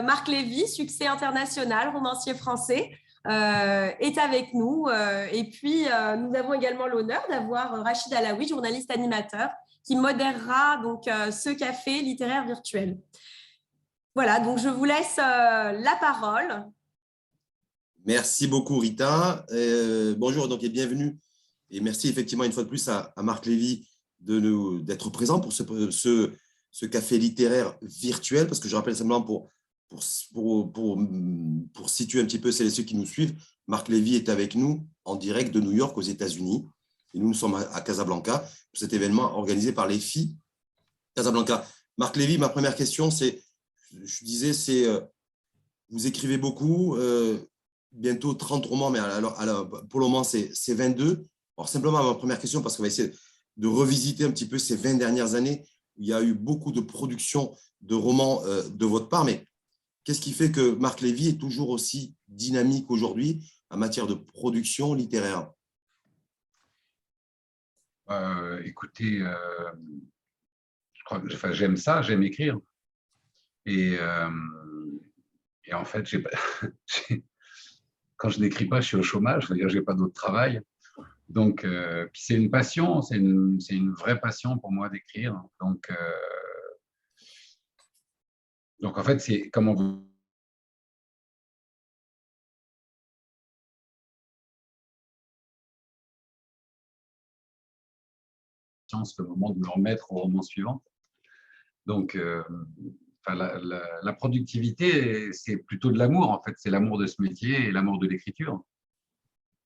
Marc Lévy, succès international, romancier français, est avec nous. Et puis, nous avons également l'honneur d'avoir Rachid Alaoui, journaliste animateur, qui modérera donc ce café littéraire virtuel. Voilà, donc je vous laisse la parole. Merci beaucoup, Rita. Bonjour donc, et bienvenue. Et merci effectivement une fois de plus à Marc Lévy d'être présent pour ce café littéraire virtuel, parce que je rappelle simplement pour situer un petit peu celles et ceux qui nous suivent, Marc Lévy est avec nous en direct de New York aux États-Unis. Et nous sommes à Casablanca pour cet événement organisé par les filles Casablanca. Marc Lévy, ma première question, c'est, je disais, c'est vous écrivez beaucoup, bientôt 30 romans, mais alors, pour le moment, c'est 22. Alors, simplement, ma première question, parce qu'on va essayer de revisiter un petit peu ces 20 dernières années, où il y a eu beaucoup de production de romans de votre part, mais qu'est-ce qui fait que Marc Lévy est toujours aussi dynamique aujourd'hui en matière de production littéraire? Écoutez, j'aime ça, j'aime écrire. Et en fait, quand je n'écris pas, je suis au chômage, c'est-à-dire je n'ai pas d'autre travail. Donc, puis c'est une passion, c'est une vraie passion pour moi d'écrire. Donc, en fait, c'est comment vous… le moment de me remettre au roman suivant. Donc, la productivité, c'est plutôt de l'amour, en fait. C'est l'amour de ce métier et l'amour de l'écriture.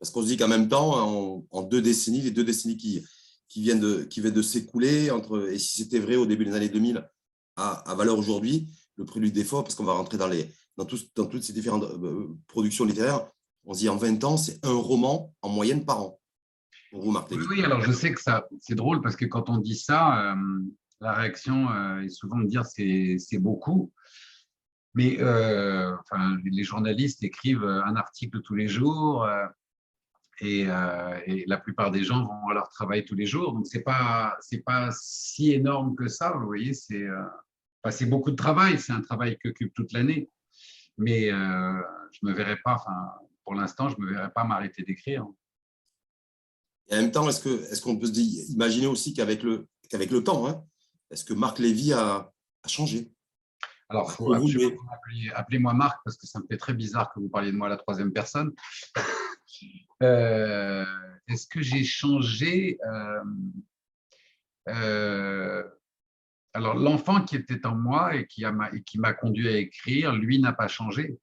Parce qu'on se dit qu'en même temps, en 2 décennies, les 2 décennies qui viennent de s'écouler, et si c'était vrai au début des années 2000, à valeur aujourd'hui, le prélude des Fauves, parce qu'on va rentrer dans toutes ces différentes productions littéraires, on se dit en 20 ans, c'est un roman en moyenne par an. Pour vous, Marc Lévy. Oui, alors je sais que c'est drôle parce que quand on dit ça, la réaction est souvent de dire c'est beaucoup. Mais les journalistes écrivent un article tous les jours et la plupart des gens vont à leur travail tous les jours. Donc, c'est pas si énorme que ça. Vous voyez, c'est beaucoup de travail. C'est un travail qui occupe toute l'année. Mais je me verrais pas, pour l'instant, je me verrais pas m'arrêter d'écrire. Et en même temps, est-ce qu'on peut se imaginer aussi qu'avec le temps, hein, est-ce que Marc Lévy a changé? Alors, faut absolument appelez-moi Marc parce que ça me fait très bizarre que vous parliez de moi à la 3e personne. Est-ce que j'ai changé? Alors, l'enfant qui était en moi et qui m'a conduit à écrire, lui, n'a pas changé.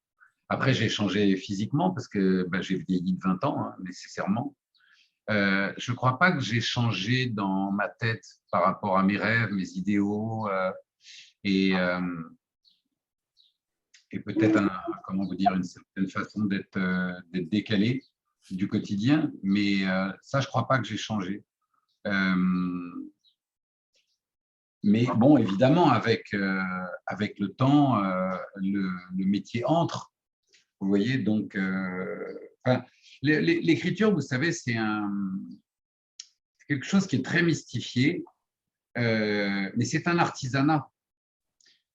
Après, j'ai changé physiquement parce que j'ai vieilli de 20 ans, hein, nécessairement. Je ne crois pas que j'ai changé dans ma tête par rapport à mes rêves, mes idéaux et peut-être, comment vous dire, une certaine façon d'être décalé du quotidien. Mais ça, je ne crois pas que j'ai changé. Mais bon, évidemment, avec le temps, le métier entre. Vous voyez, donc, l'écriture, vous savez, c'est quelque chose qui est très mystifié, mais c'est un artisanat.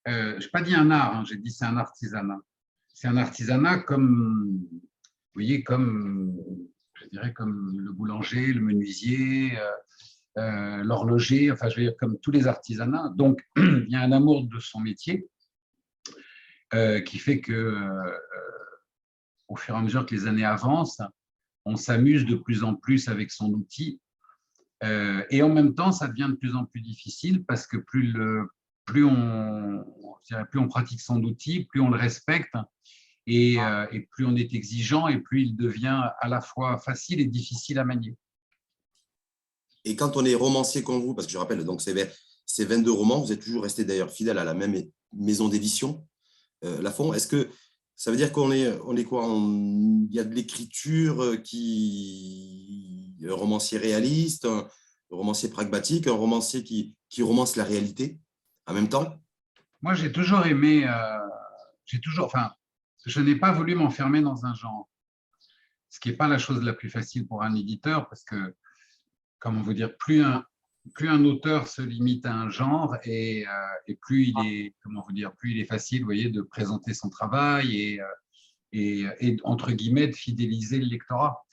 Je n'ai pas dit un art, hein, j'ai dit c'est un artisanat. C'est un artisanat comme, vous voyez, je dirais comme le boulanger, le menuisier, l'horloger, enfin, je veux dire, comme tous les artisanats. Donc, il y a un amour de son métier qui fait que, au fur et à mesure que les années avancent, on s'amuse de plus en plus avec son outil. Et en même temps, ça devient de plus en plus difficile parce que plus on pratique son outil, plus on le respecte et plus on est exigeant et plus il devient à la fois facile et difficile à manier. Et quand on est romancier comme vous, parce que je rappelle, donc c'est 22 romans, vous êtes toujours resté d'ailleurs fidèle à la même maison d'édition, Lafon. Est-ce que ça veut dire qu'on est quoi? Il y a de l'écriture un romancier réaliste, un romancier pragmatique, un romancier qui romance la réalité en même temps? Moi, j'ai toujours aimé, je n'ai pas voulu m'enfermer dans un genre, ce qui n'est pas la chose la plus facile pour un éditeur, parce que, comment vous dire, plus plus un auteur se limite à un genre et plus il est, comment vous dire, plus il est facile, vous voyez, de présenter son travail et entre guillemets, de fidéliser le lectorat.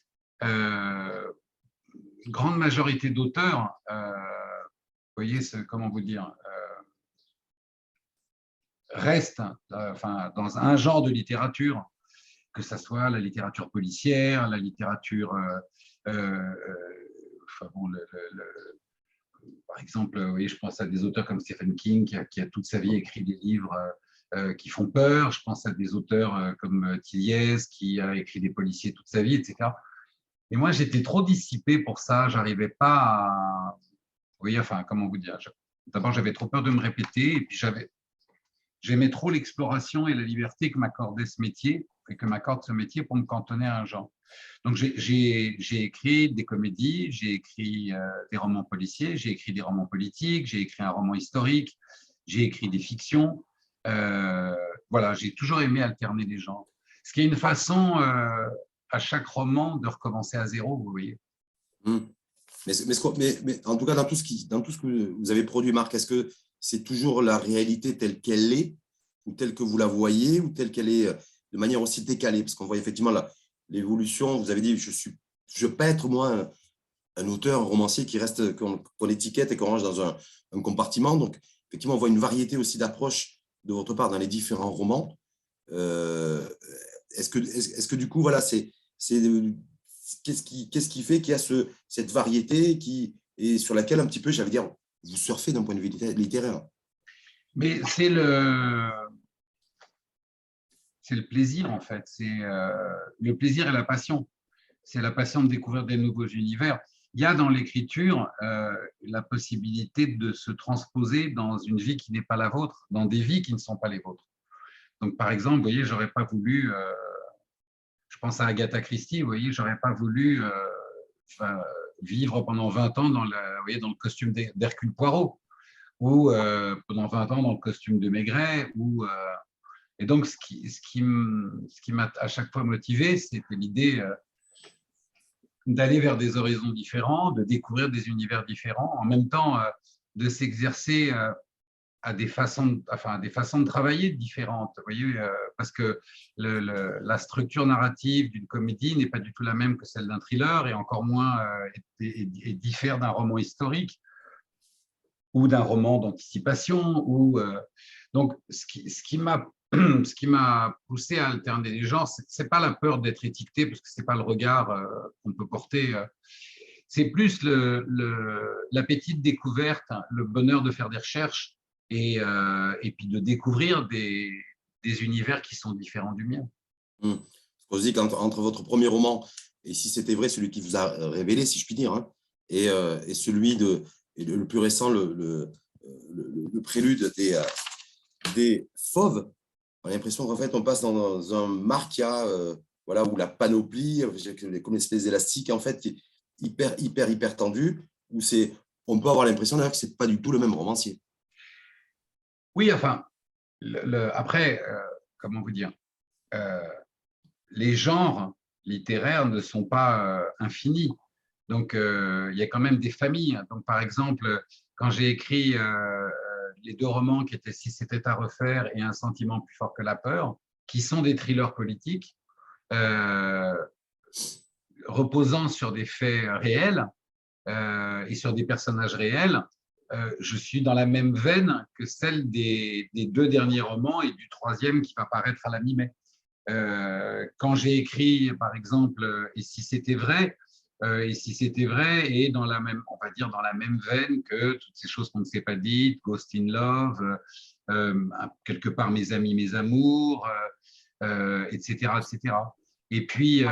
Grande majorité d'auteurs, vous voyez, comment vous dire, restent enfin, dans un genre de littérature, que ce soit la littérature policière, la littérature, enfin, bon, par exemple, vous voyez, je pense à des auteurs comme Stephen King, qui a toute sa vie écrit des livres qui font peur. Je pense à des auteurs comme Tilliez, qui a écrit des policiers toute sa vie, etc. Et moi, j'étais trop dissipé pour ça. J'arrivais pas à… Vous voyez, enfin, comment vous dire, d'abord, j'avais trop peur de me répéter, et puis j'aimais trop l'exploration et la liberté que m'accordait ce métier, et que m'accorde ce métier pour me cantonner à un genre. Donc, j'ai écrit des comédies, j'ai écrit des romans policiers, j'ai écrit des romans politiques, j'ai écrit un roman historique, j'ai écrit des fictions. Voilà, j'ai toujours aimé alterner les genres. Ce qui est une façon, à chaque roman, de recommencer à zéro, vous voyez. Mais en tout cas, dans tout ce que vous avez produit, Marc, est-ce que c'est toujours la réalité telle qu'elle est, ou telle que vous la voyez, ou telle qu'elle est de manière aussi décalée? Parce qu'on voit effectivement l'évolution. Vous avez dit, je ne veux pas être, moi, un auteur, un romancier qui reste, qu'on étiquette et qu'on range dans un compartiment. Donc, effectivement, on voit une variété aussi d'approches de votre part dans les différents romans. Est-ce que du coup, voilà, qu'est-ce qui fait qu'il y a cette variété et sur laquelle, un petit peu, j'allais dire, vous surfez d'un point de vue littéraire? Mais c'est le plaisir, en fait. C'est le plaisir et la passion. C'est la passion de découvrir des nouveaux univers. Il y a dans l'écriture la possibilité de se transposer dans une vie qui n'est pas la vôtre, dans des vies qui ne sont pas les vôtres. Donc, par exemple, vous voyez, j'aurais pas voulu, je pense à Agatha Christie, vous voyez, j'aurais pas voulu vivre pendant 20 ans vous voyez, dans le costume d'Hercule Poirot, ou pendant 20 ans dans le costume de Maigret, et donc ce qui m'a à chaque fois motivé, c'était l'idée d'aller vers des horizons différents, de découvrir des univers différents, en même temps de s'exercer à des façons de travailler différentes, vous voyez, parce que la structure narrative d'une comédie n'est pas du tout la même que celle d'un thriller, et encore moins et diffère d'un roman historique ou d'un roman d'anticipation. Donc, ce qui m'a poussé à alterner les genres, c'est pas la peur d'être étiqueté, parce que c'est pas le regard qu'on peut porter. C'est plus l'appétit de découverte, le bonheur de faire des recherches et puis de découvrir des univers qui sont différents du mien. On se dit qu'entre votre premier roman, et si c'était vrai, celui qui vous a révélé, si je puis dire, hein, et celui et le plus récent, le prélude des Fauves, on a l'impression qu'en fait, on passe dans un marquia, voilà, où la panoplie, comme une espèce d'élastique, en fait, hyper tendu, où on peut avoir l'impression que ce n'est pas du tout le même romancier. Oui, enfin, après, comment vous dire, les genres littéraires ne sont pas infinis. Donc, il y a quand même des familles. Donc, par exemple, quand j'ai écrit les 2 romans qui étaient Si c'était à refaire et Un sentiment plus fort que la peur, qui sont des thrillers politiques, reposant sur des faits réels et sur des personnages réels, je suis dans la même veine que celle des 2 derniers romans et du 3e qui va paraître à la mi-mai. Quand j'ai écrit, par exemple, Et si c'était vrai, et dans la même, on va dire, dans la même veine que Toutes ces choses qu'on ne s'est pas dites, Ghost in Love, quelque part Mes amis, mes amours, etc., etc. Et puis,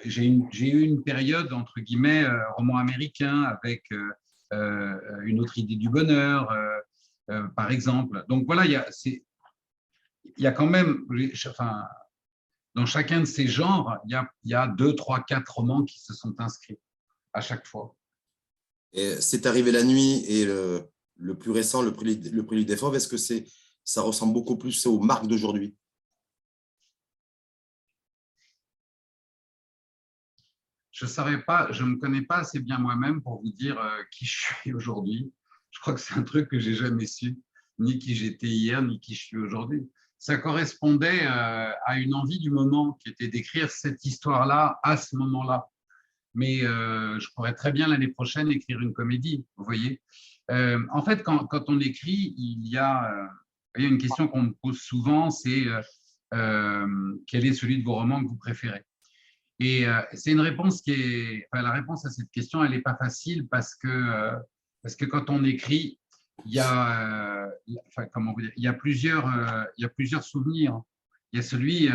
j'ai eu une période, entre guillemets, roman américain, avec Une autre idée du bonheur, par exemple. Donc voilà, il y a quand même, enfin, dans chacun de ces genres, il y a 2, 3, 4 romans qui se sont inscrits à chaque fois. Et C'est arrivé la nuit et le plus récent, le prélude des Fauves, est-ce que ça ressemble beaucoup plus aux Marc d'aujourd'hui? je savais pas, je me connais pas assez bien moi-même pour vous dire qui je suis aujourd'hui. Je crois que c'est un truc que j'ai jamais su, ni qui j'étais hier, ni qui je suis aujourd'hui. Ça correspondait à une envie du moment qui était d'écrire cette histoire-là à ce moment-là. Mais je pourrais très bien l'année prochaine écrire une comédie, vous voyez. En fait, quand on écrit, il y a une question qu'on me pose souvent, c'est quel est celui de vos romans que vous préférez? Et c'est une réponse la réponse à cette question, elle n'est pas facile parce que quand on écrit, il y a, comment vous dire, il y a plusieurs souvenirs. Il y a celui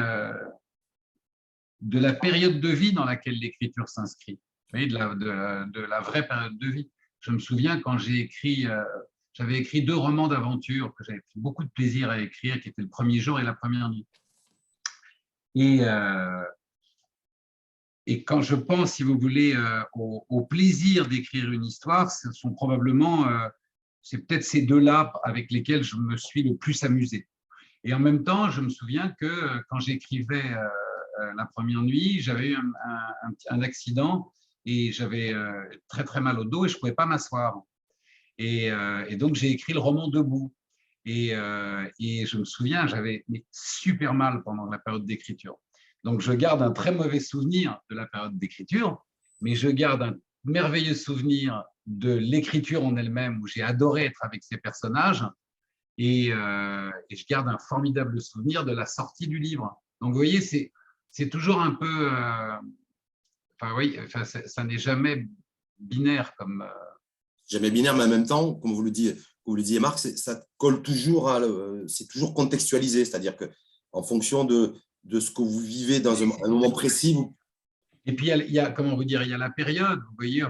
de la période de vie dans laquelle l'écriture s'inscrit, vous voyez, de la vraie période de vie. Je me souviens quand j'avais écrit 2 romans d'aventure que j'avais pris beaucoup de plaisir à écrire, qui étaient Le premier jour et La première nuit. Et quand je pense, si vous voulez, au plaisir d'écrire une histoire, ce sont probablement, c'est peut-être ces 2-là avec lesquels je me suis le plus amusé. Et en même temps, je me souviens que quand j'écrivais La première nuit, j'avais eu un accident et j'avais très très mal au dos et je ne pouvais pas m'asseoir. Et donc j'ai écrit le roman debout. Et je me souviens, j'avais super mal pendant la période d'écriture. Donc je garde un très mauvais souvenir de la période d'écriture, mais je garde un merveilleux souvenir de l'écriture en elle-même où j'ai adoré être avec ces personnages. Et je garde un formidable souvenir de la sortie du livre. Donc, vous voyez, c'est toujours un peu… oui, ça n'est jamais binaire comme… Jamais binaire, mais en même temps, comme vous le disiez, Marc, ça colle toujours c'est toujours contextualisé, c'est-à-dire qu'en fonction de ce que vous vivez dans un moment précis. Et puis, il y a, comment vous dire, il y a la période, vous voyez,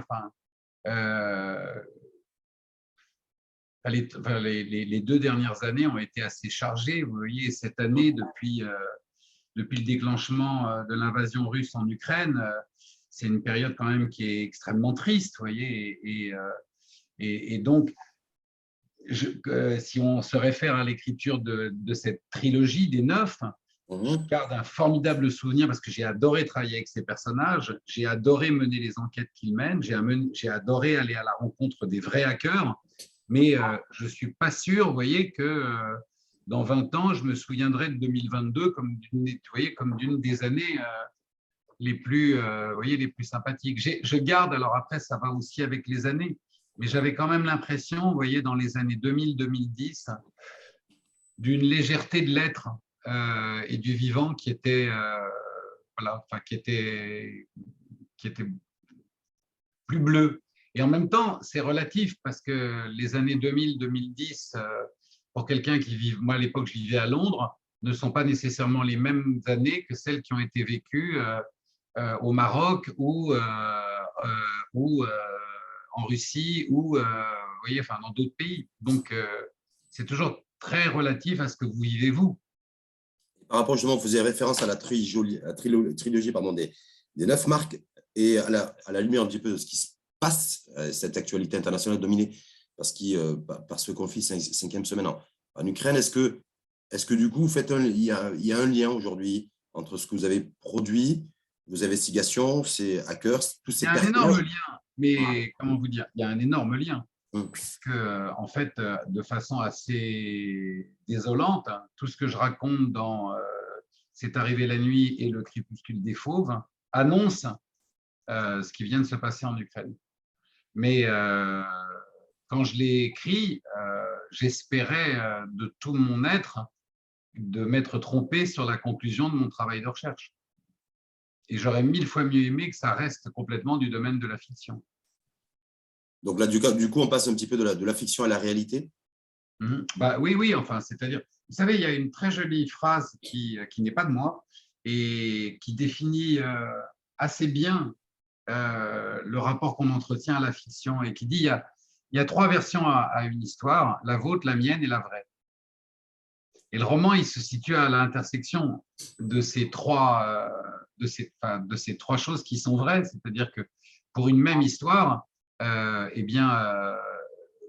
les 2 dernières années ont été assez chargées. Vous voyez, cette année, depuis le déclenchement de l'invasion russe en Ukraine, c'est une période quand même qui est extrêmement triste, vous voyez. Et donc, si on se réfère à l'écriture de cette trilogie des 9, je garde un formidable souvenir parce que j'ai adoré travailler avec ces personnages, j'ai adoré mener les enquêtes qu'ils mènent, j'ai adoré aller à la rencontre des vrais hackers, mais je ne suis pas sûr, vous voyez, que dans 20 ans, je me souviendrai de 2022 comme d'une des années les plus, les plus sympathiques. Je garde, alors après, ça va aussi avec les années, mais j'avais quand même l'impression, vous voyez, dans les années 2000-2010, d'une légèreté de l'être et du vivant qui était, qui était plus bleu. Et en même temps, c'est relatif parce que les années 2000-2010, pour quelqu'un qui vit, moi à l'époque je vivais à Londres, ne sont pas nécessairement les mêmes années que celles qui ont été vécues au Maroc ou en Russie ou dans d'autres pays. Donc, c'est toujours très relatif à ce que vous vivez vous. Par rapport justement, vous faisiez référence à la trilogie des 9 marques et à la lumière un petit peu de ce qui se passe, cette actualité internationale dominée par ce conflit 5e semaine en Ukraine. Est-ce que du coup, il y a un lien aujourd'hui entre ce que vous avez produit, vos investigations, ces hackers, tous ces personnages? Il y a un énorme lien, mais comment vous dire, il y a un énorme lien. Puisque, en fait, de façon assez désolante, tout ce que je raconte dans C'est arrivé la nuit et Le crépuscule des fauves annonce ce qui vient de se passer en Ukraine. Mais quand je l'ai écrit, j'espérais de tout mon être de m'être trompé sur la conclusion de mon travail de recherche. Et j'aurais 1000 fois mieux aimé que ça reste complètement du domaine de la fiction. Donc là, du coup, on passe un petit peu de la fiction à la réalité. Oui, enfin, c'est-à-dire, vous savez, il y a une très jolie phrase qui n'est pas de moi et qui définit assez bien le rapport qu'on entretient à la fiction et qui dit il y a 3 versions à une histoire, la vôtre, la mienne et la vraie. Et le roman, il se situe à l'intersection de ces 3 choses qui sont vraies, c'est-à-dire que pour une même histoire, il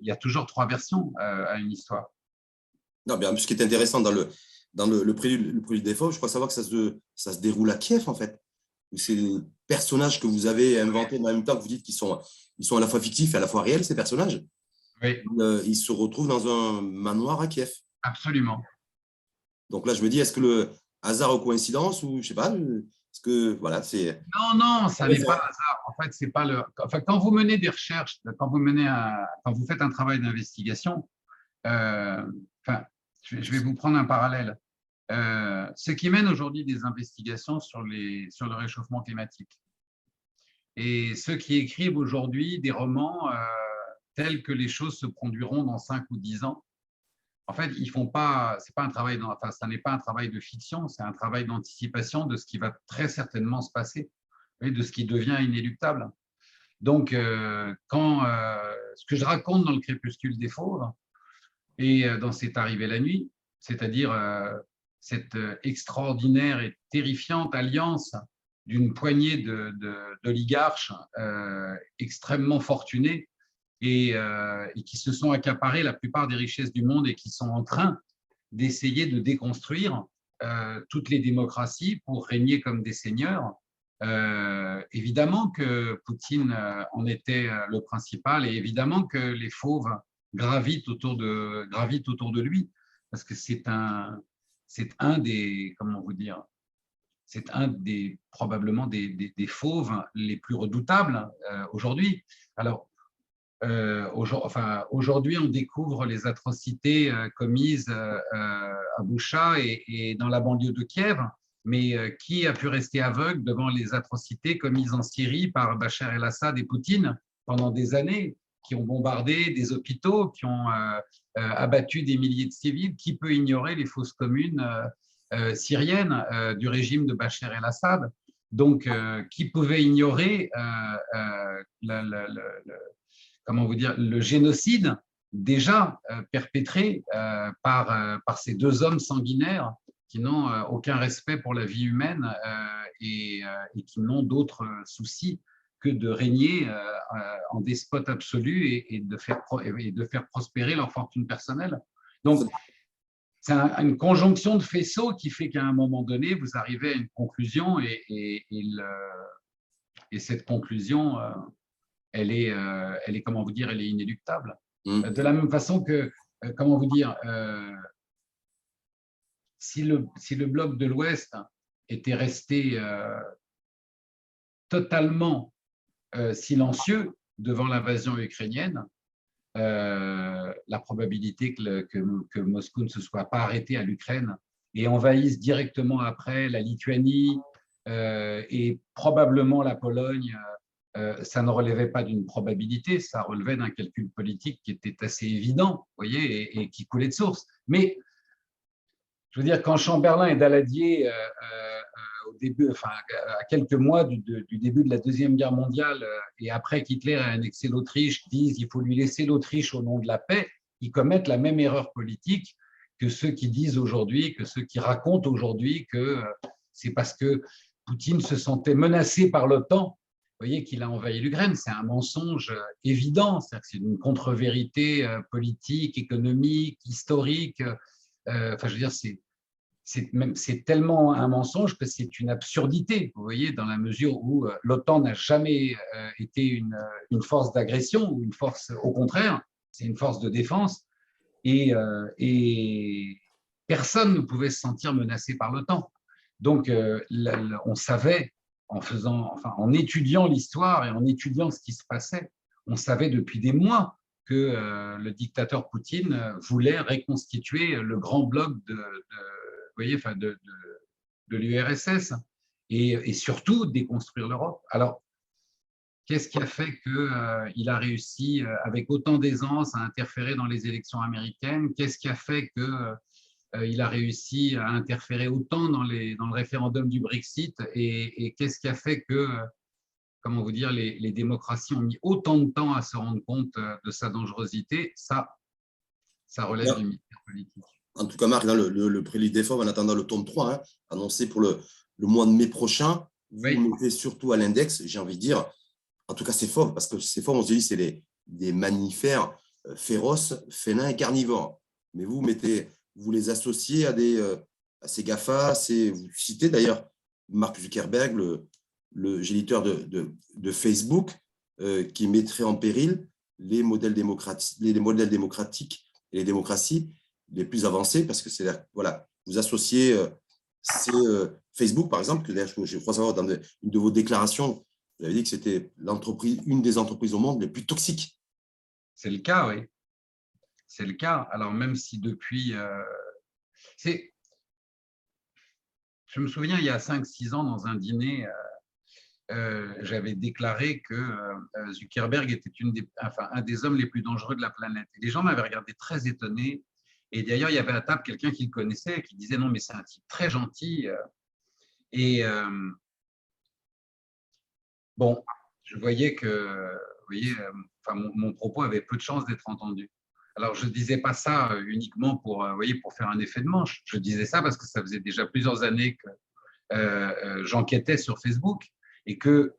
y a toujours 3 versions à une histoire. Non, bien, ce qui est intéressant dans le prélude des fauves, je crois savoir que ça se déroule à Kiev, en fait. personnages que vous avez inventés, mais en même temps que vous dites qu'ils sont à la fois fictifs et à la fois réels, ces personnages. Oui, Ils se retrouvent dans un manoir à Kiev. absolument. Donc là, je me dis, est-ce que le hasard ou coïncidence, ou je sais pas, est-ce que, voilà, c'est… Non, non, ça n'est pas hasard. En fait, c'est pas le. Enfin, quand vous menez des recherches, quand vous faites un travail d'investigation, enfin, je vais vous prendre un parallèle. Ce qui mène aujourd'hui des investigations sur le réchauffement climatique et ceux qui écrivent aujourd'hui des romans tels que les choses se produiront dans 5 ou 10 ans, en fait, ils font pas, c'est pas un travail, enfin, ça n'est pas un travail de fiction, c'est un travail d'anticipation de ce qui va très certainement se passer, et de ce qui devient inéluctable. Donc, ce que je raconte dans le Crépuscule des Fauves et dans C'est arrivé la nuit, c'est-à-dire cette extraordinaire et terrifiante alliance d'une poignée d'oligarches extrêmement fortunés et qui se sont accaparés la plupart des richesses du monde et qui sont en train d'essayer de déconstruire toutes les démocraties pour régner comme des seigneurs. Évidemment que Poutine en était le principal et évidemment que les fauves gravitent autour de lui parce que c'est un des, comment vous dire, c'est un des probablement des fauves les plus redoutables aujourd'hui. Alors, aujourd'hui, on découvre les atrocités commises à Boucha et dans la banlieue de Kiev, mais qui a pu rester aveugle devant les atrocités commises en Syrie par Bachar el-Assad et Poutine pendant des années, qui ont bombardé des hôpitaux, qui ont abattu des milliers de civils? Qui peut ignorer les fosses communes syriennes du régime de Bachar el-Assad? Donc, qui pouvait ignorer comment vous dire, le génocide déjà perpétré par ces deux hommes sanguinaires qui n'ont aucun respect pour la vie humaine et qui n'ont d'autres soucis que de régner en despote absolu et de faire prospérer leur fortune personnelle. Donc, c'est une conjonction de faisceaux qui fait qu'à un moment donné, vous arrivez à une conclusion et cette conclusion, elle est, comment vous dire, elle est inéluctable. De la même façon que, comment vous dire, si le bloc de l'Ouest était resté totalement silencieux devant l'invasion ukrainienne, la probabilité que Moscou ne se soit pas arrêté à l'Ukraine et envahisse directement après la Lituanie et probablement la Pologne, ça ne relevait pas d'une probabilité, ça relevait d'un calcul politique qui était assez évident, vous voyez, et qui coulait de source. Mais, je veux dire, quand Chamberlain et Daladier, au début, enfin, à quelques mois du début de la Deuxième Guerre mondiale, et après qu'Hitler ait annexé l'Autriche, disent qu'il faut lui laisser l'Autriche au nom de la paix, ils commettent la même erreur politique que ceux qui disent aujourd'hui, que ceux qui racontent aujourd'hui que c'est parce que Poutine se sentait menacé par l'OTAN, vous voyez, qu'il a envahi l'Ukraine. C'est un mensonge évident, c'est une contre-vérité politique, économique, historique. Enfin, je veux dire, c'est tellement un mensonge que c'est une absurdité, vous voyez, dans la mesure où l'OTAN n'a jamais été une force d'agression ou une force, au contraire, c'est une force de défense et personne ne pouvait se sentir menacé par l'OTAN. Donc, on savait, en étudiant l'histoire et en étudiant ce qui se passait, on savait depuis des mois que le dictateur Poutine voulait reconstituer le grand bloc de l'URSS et surtout déconstruire l'Europe. Alors, qu'est-ce qui a fait qu'il a réussi avec autant d'aisance à interférer dans les élections américaines? Qu'est-ce qui a fait qu'il a réussi à interférer autant dans le référendum du Brexit? Et qu'est-ce qui a fait que, comment vous dire, les démocraties ont mis autant de temps à se rendre compte de sa dangerosité? Ça relève du mystère politique. En tout cas, Marc, dans le prélude des Fauves, en attendant le tome 3, hein, annoncé pour le mois de mai prochain, vous mettez surtout à l'index, j'ai envie de dire, en tout cas, c'est Fauves, parce que ces Fauves, on se dit, c'est des mammifères féroces, félins et carnivores. Mais vous les associez à ces GAFA, vous citez d'ailleurs Mark Zuckerberg, le géniteur de Facebook, qui mettrait en péril les modèles démocratiques et les démocraties les plus avancées, parce que voilà, vous associez Facebook, par exemple, que je crois savoir dans une de vos déclarations, vous avez dit que c'était une des entreprises au monde les plus toxiques. C'est le cas, oui. C'est le cas. Alors, même si depuis… je me souviens, il y a 5-6 ans, dans un dîner, j'avais déclaré que Zuckerberg était un des hommes les plus dangereux de la planète. Et les gens m'avaient regardé très étonné. Et d'ailleurs, il y avait à table quelqu'un qui le connaissait, qui disait « Non, mais c'est un type très gentil. » Et bon, je voyais que mon propos avait peu de chances d'être entendu. Alors, je ne disais pas ça uniquement pour faire un effet de manche. Je disais ça parce que ça faisait déjà plusieurs années que j'enquêtais sur Facebook et que,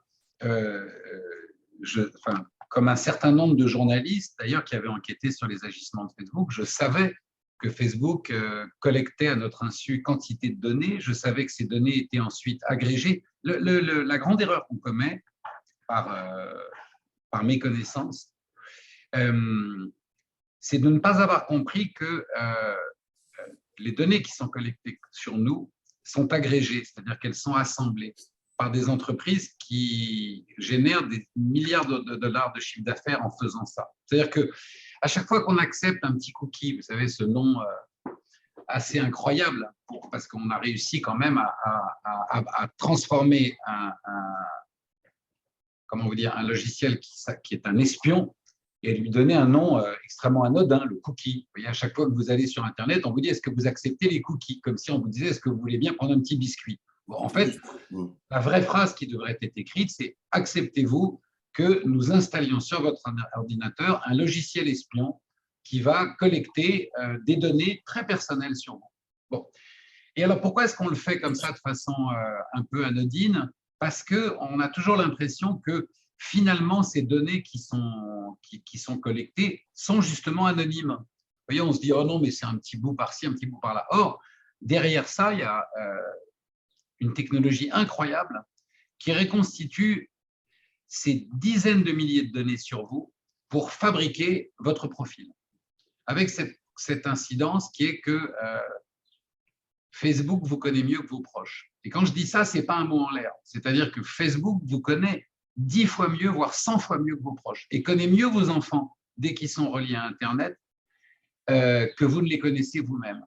comme un certain nombre de journalistes, d'ailleurs, qui avaient enquêté sur les agissements de Facebook, je savais que Facebook collectait à notre insu quantité de données. Je savais que ces données étaient ensuite agrégées. La grande erreur qu'on commet par méconnaissance, c'est de ne pas avoir compris que les données qui sont collectées sur nous sont agrégées, c'est-à-dire qu'elles sont assemblées par des entreprises qui génèrent des milliards de dollars de chiffre d'affaires en faisant ça. C'est-à-dire qu'à chaque fois qu'on accepte un petit cookie, vous savez, ce nom assez incroyable, parce qu'on a réussi quand même à transformer un logiciel qui est un espion et lui donner un nom extrêmement anodin, le cookie. Vous voyez, à chaque fois que vous allez sur Internet, on vous dit « Est-ce que vous acceptez les cookies ?» Comme si on vous disait « Est-ce que vous voulez bien prendre un petit biscuit ?» Bon, en fait, la vraie phrase qui devrait être écrite, c'est « Acceptez-vous que nous installions sur votre ordinateur un logiciel espion qui va collecter des données très personnelles sur vous. » Bon. Et alors, pourquoi est-ce qu'on le fait comme ça de façon un peu anodine? Parce qu'on a toujours l'impression que finalement, ces données qui sont collectées sont justement anonymes. Vous voyez, on se dit « Oh non, mais c'est un petit bout par-ci, un petit bout par-là. » Or, derrière ça, il y a une technologie incroyable qui reconstitue ces dizaines de milliers de données sur vous pour fabriquer votre profil. Avec cette incidence qui est que Facebook vous connaît mieux que vos proches. Et quand je dis ça, ce n'est pas un mot en l'air. C'est-à-dire que Facebook vous connaît 10 fois mieux, voire 100 fois mieux que vos proches, et connaît mieux vos enfants dès qu'ils sont reliés à Internet que vous ne les connaissez vous-même.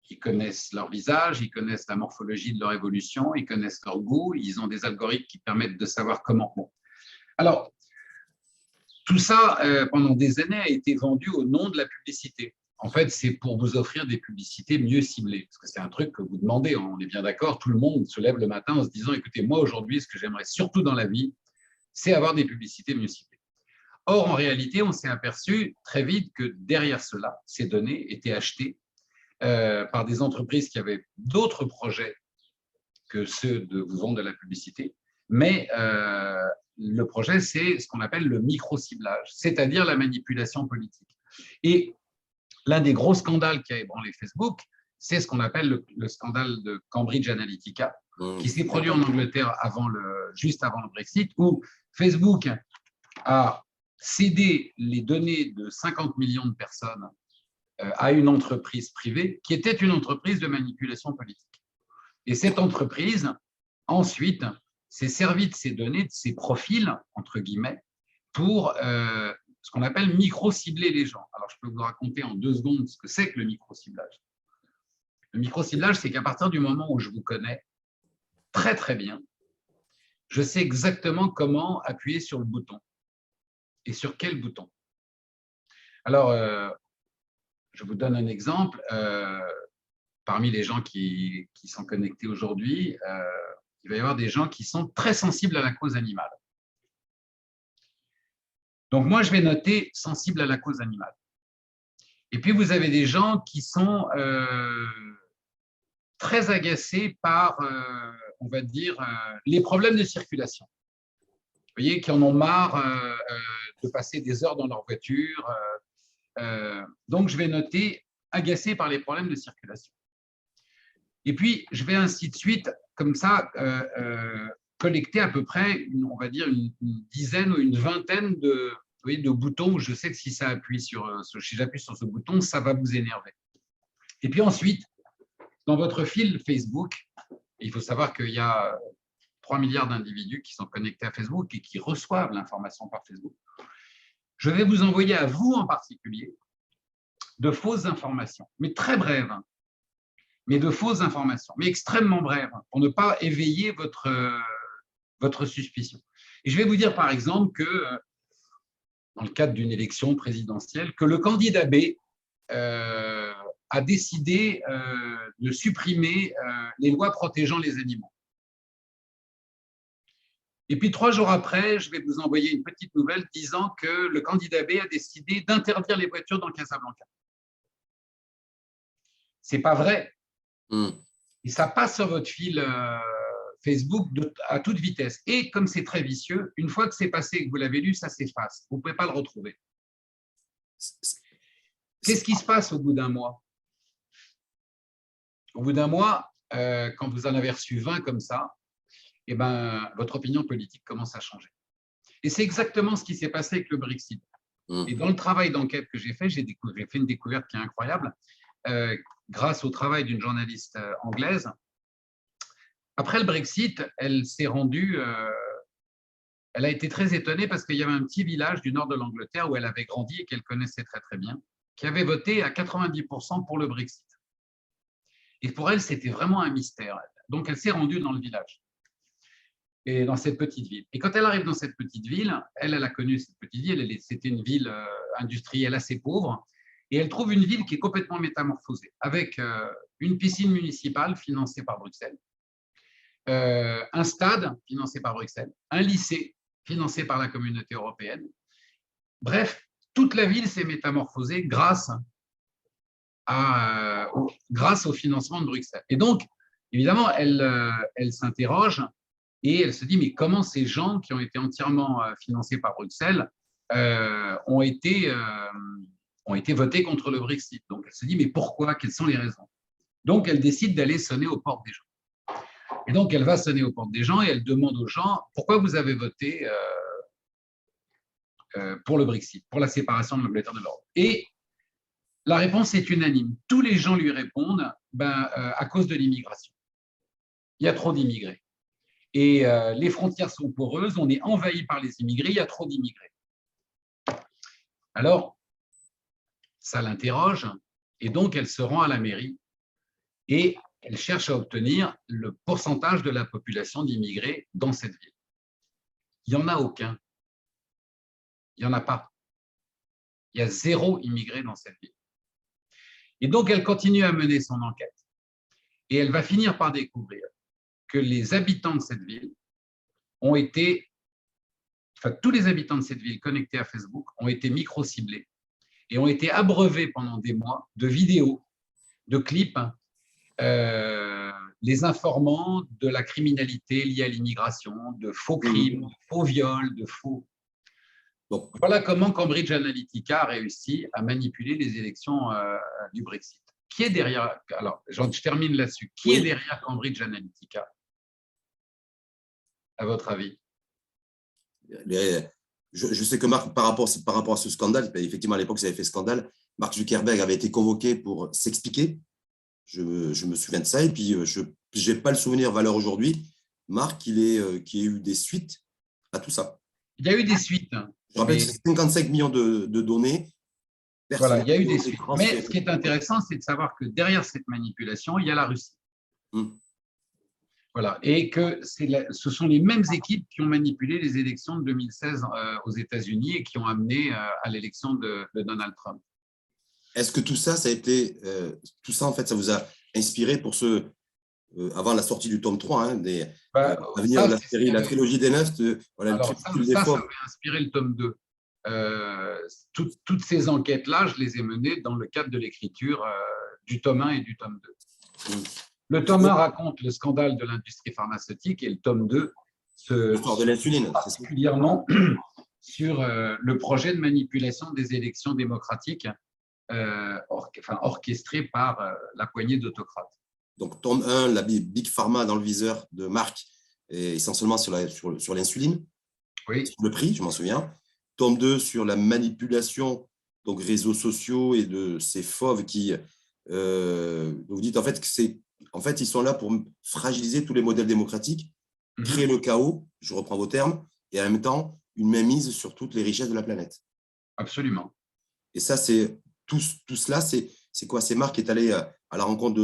Ils connaissent leur visage, ils connaissent la morphologie de leur évolution, ils connaissent leur goût, ils ont des algorithmes qui permettent de savoir comment. Bon. Alors, tout ça, pendant des années, a été vendu au nom de la publicité. En fait, c'est pour vous offrir des publicités mieux ciblées, parce que c'est un truc que vous demandez, on est bien d'accord, tout le monde se lève le matin en se disant « Écoutez, moi aujourd'hui, ce que j'aimerais surtout dans la vie, c'est avoir des publicités mieux ciblées. » Or, en réalité, on s'est aperçu très vite que derrière cela, ces données étaient achetées par des entreprises qui avaient d'autres projets que ceux de vous vendre de la publicité, mais le projet, c'est ce qu'on appelle le micro-ciblage, c'est-à-dire la manipulation politique. Et l'un des gros scandales qui a ébranlé Facebook, c'est ce qu'on appelle le scandale de Cambridge Analytica, qui s'est produit en Angleterre juste avant le Brexit, où Facebook a cédé les données de 50 millions de personnes à une entreprise privée qui était une entreprise de manipulation politique. Et cette entreprise, ensuite, s'est servie de ces données, de ces profils, entre guillemets, pour ce qu'on appelle micro-cibler les gens. Alors, je peux vous raconter en 2 secondes ce que c'est que le micro-ciblage. Le micro-ciblage, c'est qu'à partir du moment où je vous connais très, très bien, je sais exactement comment appuyer sur le bouton et sur quel bouton. Alors, je vous donne un exemple. Parmi les gens qui sont connectés aujourd'hui, il va y avoir des gens qui sont très sensibles à la cause animale. Donc, moi, je vais noter sensible à la cause animale. Et puis, vous avez des gens qui sont très agacés par, on va dire, les problèmes de circulation. Vous voyez, qui en ont marre de passer des heures dans leur voiture. Donc, je vais noter agacé par les problèmes de circulation. Et puis, je vais ainsi de suite comme ça, collecté à peu près, on va dire, une dizaine ou une vingtaine de, vous voyez, de boutons où je sais que si ça appuie si j'appuie sur ce bouton, ça va vous énerver. Et puis ensuite, dans votre fil Facebook, il faut savoir qu'il y a 3 milliards d'individus qui sont connectés à Facebook et qui reçoivent l'information par Facebook. Je vais vous envoyer à vous en particulier de fausses informations, mais très brèves, mais de fausses informations, mais extrêmement brèves, pour ne pas éveiller votre suspicion. Et je vais vous dire par exemple que, dans le cadre d'une élection présidentielle, que le candidat B a décidé de supprimer les lois protégeant les animaux. Et puis 3 jours après, je vais vous envoyer une petite nouvelle disant que le candidat B a décidé d'interdire les voitures dans Casablanca. Ce n'est pas vrai. Et ça passe sur votre fil Facebook à toute vitesse. Et comme c'est très vicieux, une fois que c'est passé et que vous l'avez lu, ça s'efface. Vous ne pouvez pas le retrouver. Qu'est-ce qui se passe au bout d'un mois? Au bout d'un mois, quand vous en avez reçu 20 comme ça, eh ben, votre opinion politique commence à changer. Et c'est exactement ce qui s'est passé avec le Brexit. Et dans le travail d'enquête que j'ai fait une découverte qui est incroyable, grâce au travail d'une journaliste anglaise. Après le Brexit, elle a été très étonnée parce qu'il y avait un petit village du nord de l'Angleterre où elle avait grandi et qu'elle connaissait très très bien, qui avait voté à 90% pour le Brexit. Et pour elle, c'était vraiment un mystère. Donc, elle s'est rendue dans le village, et dans cette petite ville. Et quand elle arrive dans cette petite ville, elle a connu cette petite ville, c'était une ville industrielle assez pauvre, et elle trouve une ville qui est complètement métamorphosée, avec une piscine municipale financée par Bruxelles, un stade financé par Bruxelles, un lycée financé par la communauté européenne. Bref, toute la ville s'est métamorphosée grâce au financement de Bruxelles. Et donc, évidemment, elle s'interroge et elle se dit, mais comment ces gens qui ont été entièrement financés par Bruxelles ont été votés contre le Brexit? Donc, elle se dit, mais pourquoi? Quelles sont les raisons? Donc, elle décide d'aller sonner aux portes des gens. Et donc, elle va sonner aux portes des gens et elle demande aux gens, pourquoi vous avez voté pour le Brexit, pour la séparation de l'Angleterre de l'Europe? Et la réponse est unanime. Tous les gens lui répondent, à cause de l'immigration. Il y a trop d'immigrés. Et les frontières sont poreuses, on est envahi par les immigrés, il y a trop d'immigrés. Alors, ça l'interroge, et donc elle se rend à la mairie et elle cherche à obtenir le pourcentage de la population d'immigrés dans cette ville. Il n'y en a aucun. Il n'y en a pas. Il y a 0 immigré dans cette ville. Et donc, elle continue à mener son enquête. Et elle va finir par découvrir que les habitants de cette ville tous les habitants de cette ville connectés à Facebook ont été micro-ciblés et ont été abreuvés pendant des mois de vidéos, de clips, les informant de la criminalité liée à l'immigration, de faux crimes, de faux viols, de faux… Donc, voilà comment Cambridge Analytica a réussi à manipuler les élections du Brexit. Qui est derrière… Alors, je termine là-dessus. Qui est derrière Cambridge Analytica, à votre avis? Je sais que Marc, par rapport à ce scandale, effectivement, à l'époque, ça avait fait scandale, Mark Zuckerberg avait été convoqué pour s'expliquer. Je me souviens de ça. Et puis, je n'ai pas le souvenir valeur aujourd'hui, Marc, qu'il y ait eu des suites à tout ça. Il y a eu des suites. Je rappelle que c'est 55 millions de données. Voilà, il y a eu des suites. Mais ce qui est intéressant, c'est de savoir que derrière cette manipulation, il y a la Russie. Voilà, et que ce sont les mêmes équipes qui ont manipulé les élections de 2016 aux États-Unis et qui ont amené à l'élection de Donald Trump. Est-ce que tout ça, en fait, ça vous a inspiré pour avant la sortie du tome 3, l'avenir de la série, la trilogie des 9 alors ça m'a inspiré le tome 2. Toutes ces enquêtes-là, je les ai menées dans le cadre de l'écriture du tome 1 et du tome 2. Le tome 1 raconte le scandale de l'industrie pharmaceutique et le tome 2 de l'insuline, particulièrement sur le projet de manipulation des élections démocratiques orchestré par la poignée d'autocrates. Donc, tome 1, la Big Pharma dans le viseur de Marc, et essentiellement sur l'insuline, Oui. sur le prix, je m'en souviens. Tome 2 sur la manipulation, donc réseaux sociaux et de ces fauves qui… vous dites en fait ils sont là pour fragiliser tous les modèles démocratiques, créer le chaos, je reprends vos termes, et en même temps, une mainmise sur toutes les richesses de la planète. Absolument. Et ça, c'est tout cela, c'est quoi? C'est Marc qui est allé à la rencontre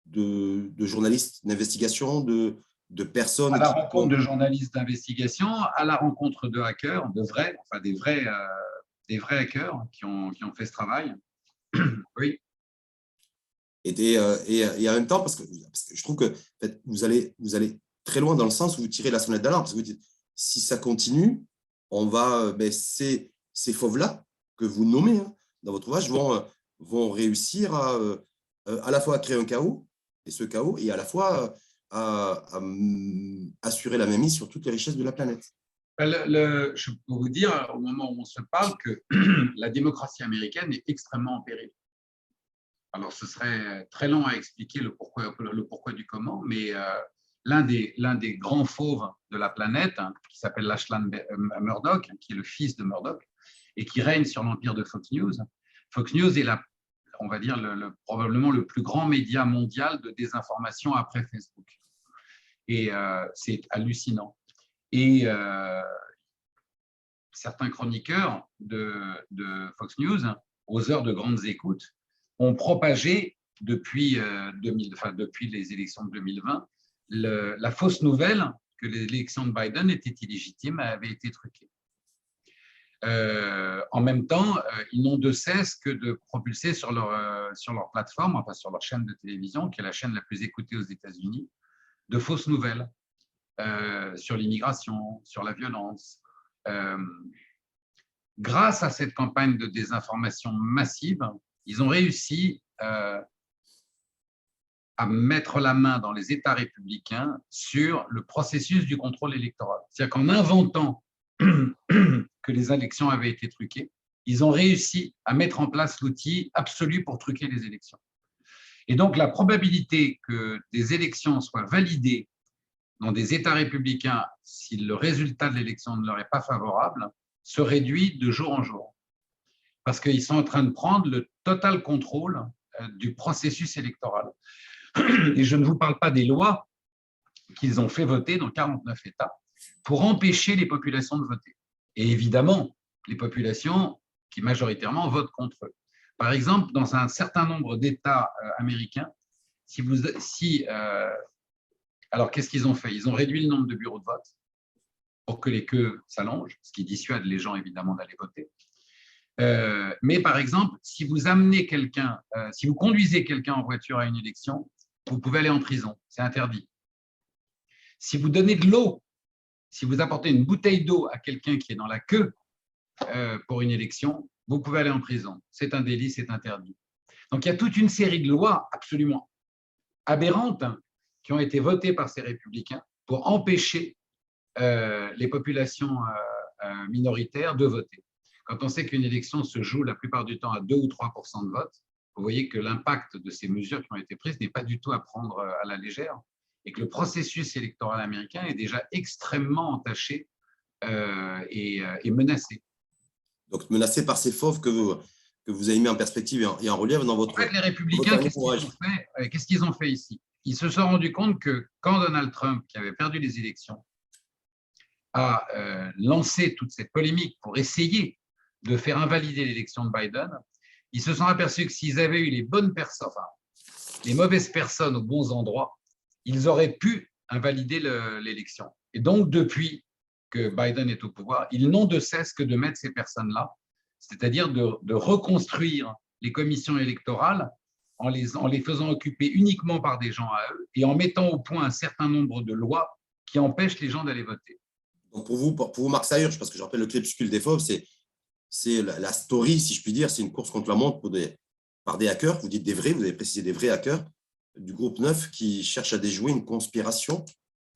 de journalistes d'investigation, de personnes. À la rencontre de journalistes d'investigation, à la rencontre de hackers, des vrais hackers qui ont fait ce travail. Oui. Et en même temps, parce que je trouve que en fait, vous allez très loin dans le sens où vous tirez la sonnette d'alarme, parce que vous dites, si ça continue, on va, ces fauves-là que vous nommez dans votre ouvrage vont réussir à la fois à créer un chaos, et ce chaos, et à la fois à assurer la mainmise sur toutes les richesses de la planète. Je peux vous dire, au moment où on se parle, que la démocratie américaine est extrêmement en péril. Alors, ce serait très long à expliquer le pourquoi du comment, mais l'un des grands fauves de la planète, qui s'appelle Lachlan Murdoch, qui est le fils de Murdoch, et qui règne sur l'empire de Fox News. Fox News est, on va dire, probablement le plus grand média mondial de désinformation après Facebook. Et c'est hallucinant. Et certains chroniqueurs de Fox News, aux heures de grandes écoutes, ont propagé depuis les élections de 2020 la fausse nouvelle que l'élection de Biden était illégitime, avait été truquée. En même temps, ils n'ont de cesse que de propulser sur leur plateforme, enfin sur leur chaîne de télévision, qui est la chaîne la plus écoutée aux États-Unis, de fausses nouvelles sur l'immigration, sur la violence. Grâce à cette campagne de désinformation massive, ils ont réussi à mettre la main dans les États républicains sur le processus du contrôle électoral. C'est-à-dire qu'en inventant que les élections avaient été truquées, ils ont réussi à mettre en place l'outil absolu pour truquer les élections. Et donc, la probabilité que des élections soient validées dans des États républicains, si le résultat de l'élection ne leur est pas favorable, se réduit de jour en jour. Parce qu'ils sont en train de prendre le total contrôle du processus électoral. Et je ne vous parle pas des lois qu'ils ont fait voter dans 49 États pour empêcher les populations de voter. Et évidemment, les populations qui majoritairement votent contre eux. Par exemple, dans un certain nombre d'États américains, alors qu'est-ce qu'ils ont fait? Ils ont réduit le nombre de bureaux de vote pour que les queues s'allongent, ce qui dissuade les gens évidemment d'aller voter. Mais par exemple, si vous amenez quelqu'un, si vous conduisez quelqu'un en voiture à une élection, vous pouvez aller en prison, c'est interdit. Si vous donnez de l'eau, si vous apportez une bouteille d'eau à quelqu'un qui est dans la queue pour une élection, vous pouvez aller en prison. C'est un délit, c'est interdit. Donc il y a toute une série de lois absolument aberrantes qui ont été votées par ces républicains pour empêcher les populations minoritaires de voter. Quand on sait qu'une élection se joue la plupart du temps à 2 ou 3% de vote, vous voyez que l'impact de ces mesures qui ont été prises n'est pas du tout à prendre à la légère et que le processus électoral américain est déjà extrêmement entaché et menacé. Donc, menacé par ces fauves que vous avez mis en perspective et en relief dans votre… En fait, les républicains, qu'est-ce qu'ils ont fait ici? Ils se sont rendus compte que quand Donald Trump, qui avait perdu les élections, a lancé toute cette polémique pour essayer de faire invalider l'élection de Biden, ils se sont aperçus que s'ils avaient eu les bonnes personnes, enfin, les mauvaises personnes aux bons endroits, ils auraient pu invalider l'élection. Et donc, depuis que Biden est au pouvoir, ils n'ont de cesse que de mettre ces personnes-là, c'est-à-dire de reconstruire les commissions électorales en les faisant occuper uniquement par des gens à eux et en mettant au point un certain nombre de lois qui empêchent les gens d'aller voter. Donc pour vous, Marc Sayurch, parce que je rappelle le crépuscule des fauves, c'est la story, si je puis dire, c'est une course contre la montre par des hackers, vous dites des vrais, vous avez précisé des vrais hackers du groupe 9 qui cherchent à déjouer une conspiration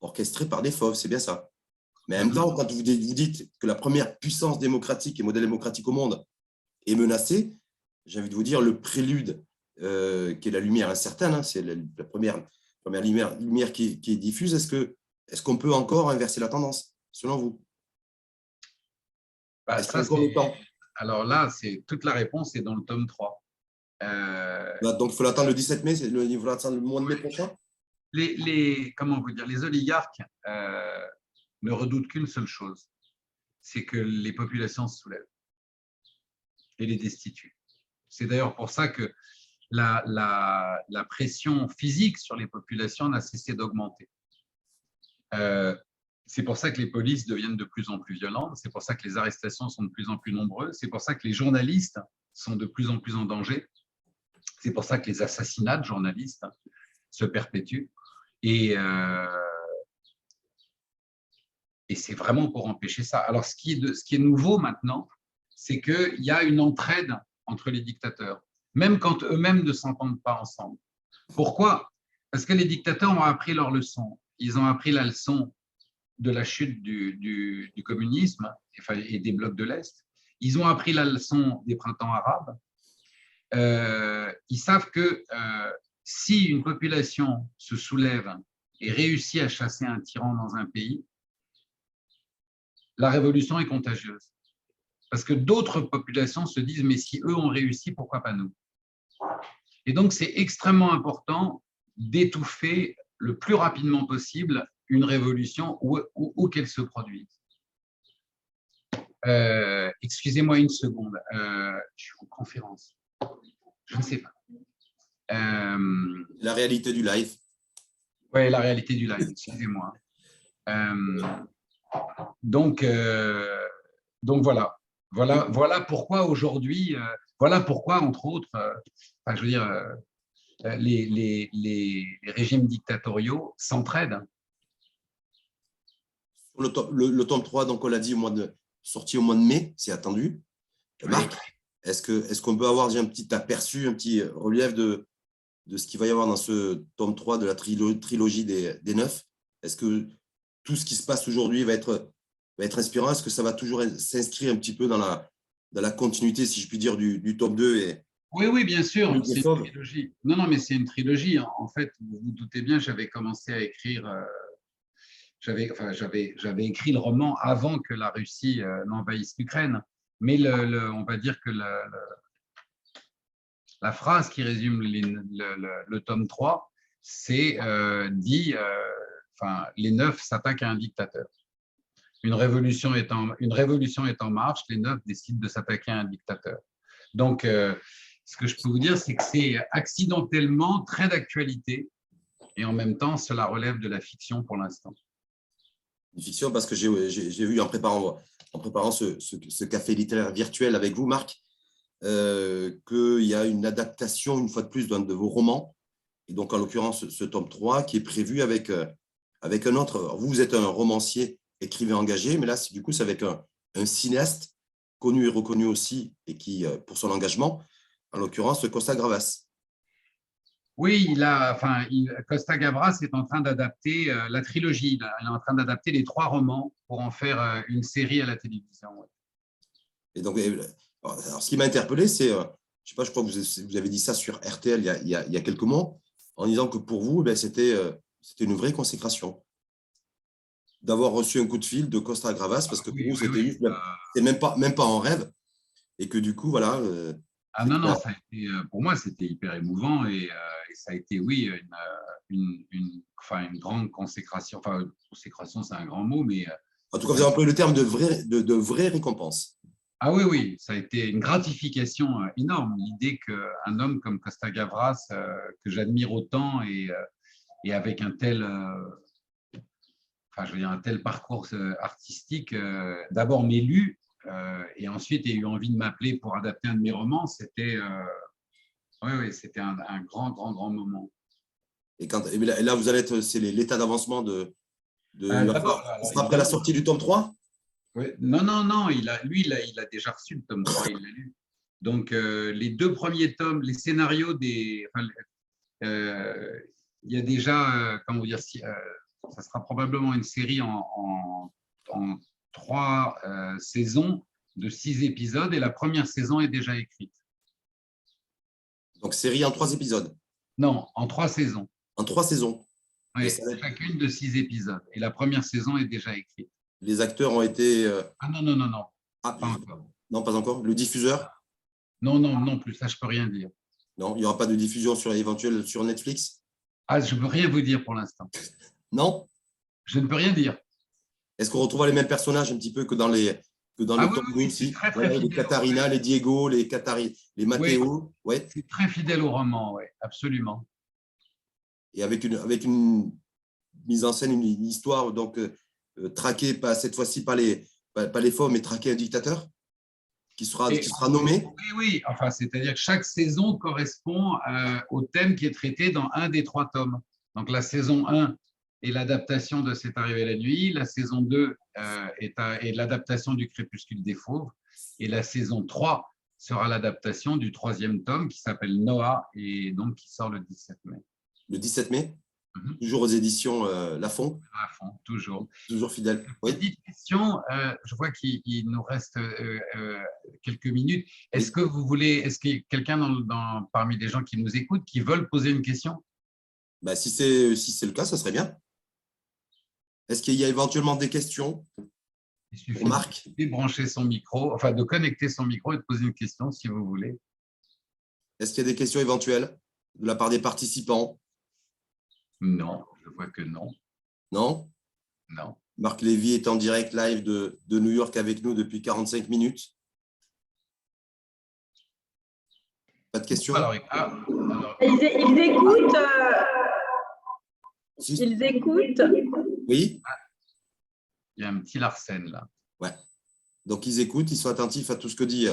orchestrée par des fauves, c'est bien ça. Mais en même temps, quand vous dites que la première puissance démocratique et modèle démocratique au monde est menacée, j'ai envie de vous dire le prélude qui est la lumière incertaine, hein, c'est la première lumière qui est diffuse. Est-ce qu'on peut encore inverser la tendance, selon vous? Est-ce qu'il y a encore le temps? Alors là, toute la réponse est dans le tome 3. Donc, il faut l'attendre le 17 mai, il faut l'attendre le mois de mai prochain? Comment vous dire, les oligarques ne redoutent qu'une seule chose, c'est que les populations se soulèvent et les destituent. C'est d'ailleurs pour ça que la pression physique sur les populations n'a cessé d'augmenter. C'est pour ça que les polices deviennent de plus en plus violentes, c'est pour ça que les arrestations sont de plus en plus nombreuses, c'est pour ça que les journalistes sont de plus en plus en danger, c'est pour ça que les assassinats de journalistes se perpétuent. Et c'est vraiment pour empêcher ça. Alors, ce qui est nouveau maintenant, c'est qu'il y a une entraide entre les dictateurs, même quand eux-mêmes ne s'entendent pas ensemble. Pourquoi? Parce que les dictateurs ont appris leur leçon. Ils ont appris la leçon de la chute du communisme et des blocs de l'Est. Ils ont appris la leçon des printemps arabes. Ils savent que si une population se soulève et réussit à chasser un tyran dans un pays, la révolution est contagieuse. Parce que d'autres populations se disent, mais si eux ont réussi, pourquoi pas nous? Et donc, c'est extrêmement important d'étouffer le plus rapidement possible une révolution où qu'elle se produise. Excusez-moi une seconde, je suis en conférence. Je ne sais pas. La réalité du live. Oui, la réalité du live, excusez-moi. Donc voilà. Voilà pourquoi aujourd'hui, voilà pourquoi, entre autres, je veux dire, les régimes dictatoriaux s'entraident. Le tome 3, donc on l'a dit, sorti au mois de mai, c'est attendu. Marc, est-ce qu'on peut avoir déjà un petit aperçu, un petit relief de ce qu'il va y avoir dans ce tome 3 de la trilogie des 9? Est-ce que tout ce qui se passe aujourd'hui va être inspirant? Est-ce que ça va toujours s'inscrire un petit peu dans la continuité, si je puis dire, du tome 2 Oui, bien sûr, c'est une trilogie. Non, mais c'est une trilogie. En fait, vous vous doutez bien, j'avais commencé à écrire, j'avais écrit le roman avant que la Russie n'envahisse l'Ukraine. Mais on va dire que la phrase qui résume le tome 3, c'est les 9 s'attaquent à un dictateur. Une révolution est en marche, les 9 décident de s'attaquer à un dictateur. Donc, ce que je peux vous dire, c'est que c'est accidentellement très d'actualité et en même temps, cela relève de la fiction pour l'instant. Une fiction, parce que j'ai vu en préparant ce café littéraire virtuel avec vous, Marc, qu'il y a une adaptation, une fois de plus, d'un de vos romans, et donc en l'occurrence ce tome 3 qui est prévu avec un autre. Alors, vous êtes un romancier, écrivain engagé, mais là, du coup, c'est avec un cinéaste connu et reconnu aussi, et qui, pour son engagement, en l'occurrence, Costa Gavras. Oui, Costa Gavras est en train d'adapter la trilogie. Il est en train d'adapter les 3 romans pour en faire une série à la télévision. Ouais. Et donc, alors, ce qui m'a interpellé, c'est, je ne sais pas, je crois que vous avez dit ça sur RTL il y a quelques mois, en disant que pour vous, c'était une vraie consécration d'avoir reçu un coup de fil de Costa Gavras, parce que pour vous, c'était juste, même pas en rêve, et que du coup, voilà. Non, pour moi, c'était hyper émouvant et ça a été, oui, une grande consécration. Enfin, consécration, c'est un grand mot, mais… En tout cas, vous avez employé le terme de vraie récompense. Ah oui, ça a été une gratification énorme. L'idée qu'un homme comme Costa Gavras, que j'admire autant et avec un tel parcours artistique, d'abord m'ait lu et ensuite ait eu envie de m'appeler pour adapter un de mes romans, c'était c'était un grand moment. Et là, vous allez être, c'est l'état d'avancement après la sortie du tome 3? Oui. Non, il a déjà reçu le tome 3, il l'a lu. Donc, les 2 premiers tomes, les scénarios il y a déjà, comment vous dire, ça sera probablement une série en 3 saisons de 6 épisodes et la première saison est déjà écrite. Donc, série en 3 épisodes, Non, en 3 saisons. en 3 saisons. Et Oui, ça va être- chacune de 6 épisodes. Et la première saison est déjà écrite. les acteurs ont été… Ah non, non, non, non, ah, pas encore. non, pas encore. Le diffuseur? Non, non, non plus, ça, je peux rien dire. Non, il n'y aura pas de diffusion éventuelle sur Netflix? Ah, je ne peux rien vous dire pour l'instant. Non? Je ne peux rien dire. Est-ce qu'on retrouvera les mêmes personnages un petit peu que dans Ah le oui, top oui, 1 oui, c'est aussi? très, très Voilà, les fidèle. Katharina, les Diego, les les Oui, Matteo, ouais. c'est très fidèle au roman, oui, absolument. Et avec une mise en scène, une histoire donc traquée, pas cette fois-ci pas les faux, mais traquer un dictateur qui Et, sera nommé. oui, oui, enfin, c'est-à-dire que chaque saison correspond au thème qui est traité dans un des 3 tomes. Donc, la saison 1 est l'adaptation de C'est arrivé la nuit, la saison 2 est l'adaptation du Crépuscule des Fauves, et la saison 3 sera l'adaptation du 3e tome qui s'appelle Noah et donc qui sort le 17 mai. Le 17 mai, Mhm. toujours aux éditions Lafon, À fond, toujours. toujours fidèle. Oui, Petite question, je vois qu'il nous reste quelques minutes. Est-ce oui. que vous voulez, est-ce qu'il y a quelqu'un parmi les gens qui nous écoutent qui veulent poser une question? Bah, si c'est le cas, ça serait bien. Est-ce qu'il y a éventuellement des questions Il pour suffit Marc? de débrancher son micro, enfin de connecter son micro et de poser une question si vous voulez. Est-ce qu'il y a des questions éventuelles de la part des participants? Non, je vois que non. Non? Non. Marc Lévy est en direct live de New York avec nous depuis 45 minutes. Pas de questions? Alors, Ils écoutent. Si. Ils écoutent. Oui? il y a un petit Larsen là. Ouais. Donc, ils écoutent, ils sont attentifs à tout ce que dit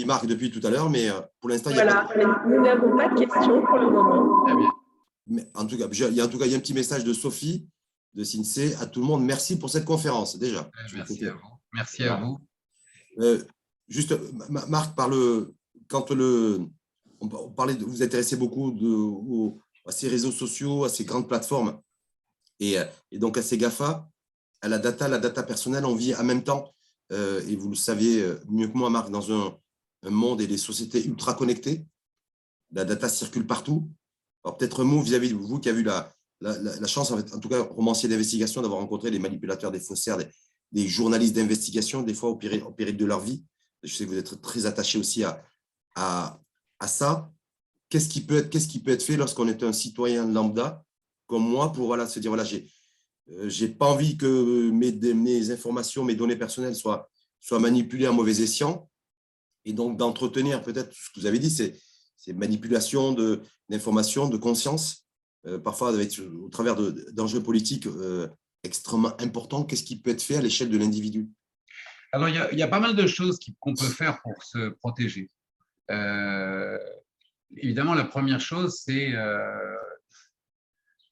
Marc depuis tout à l'heure, mais pour l'instant, il n'y a Voilà, pas mais nous n'avons pas de questions pour le moment. Très bien. mais en tout cas, il y a un petit message de Sophie de Sinsé à tout le monde. Merci pour cette conférence, déjà. Merci à vous. Merci à vous. Juste, Marc, quand on parlait de vous vous intéressez beaucoup à ces réseaux sociaux, à ces grandes plateformes et donc à ces GAFA, à la data personnelle, on vit en même temps, et vous le savez mieux que moi, Marc, dans un monde et des sociétés ultra connectées. La data circule partout. Alors, peut-être un mot vis-à-vis de vous qui avez eu la chance, en tout cas, romancier d'investigation, d'avoir rencontré des manipulateurs, des faussaires, des journalistes d'investigation, des fois au péril de leur vie. Je sais que vous êtes très attaché aussi à ça. Qu'est-ce qui peut être fait lorsqu'on est un citoyen lambda comme moi pour se dire, voilà, j'ai pas envie que mes informations, mes données personnelles soient manipulées à mauvais escient, et donc d'entretenir peut-être ce que vous avez dit, c'est manipulation d'informations, de conscience, parfois au travers d'enjeux politiques extrêmement importants. Qu'est-ce qui peut être fait à l'échelle de l'individu? Alors, il y a pas mal de choses qu'on peut faire pour se protéger. Évidemment, la première chose, c'est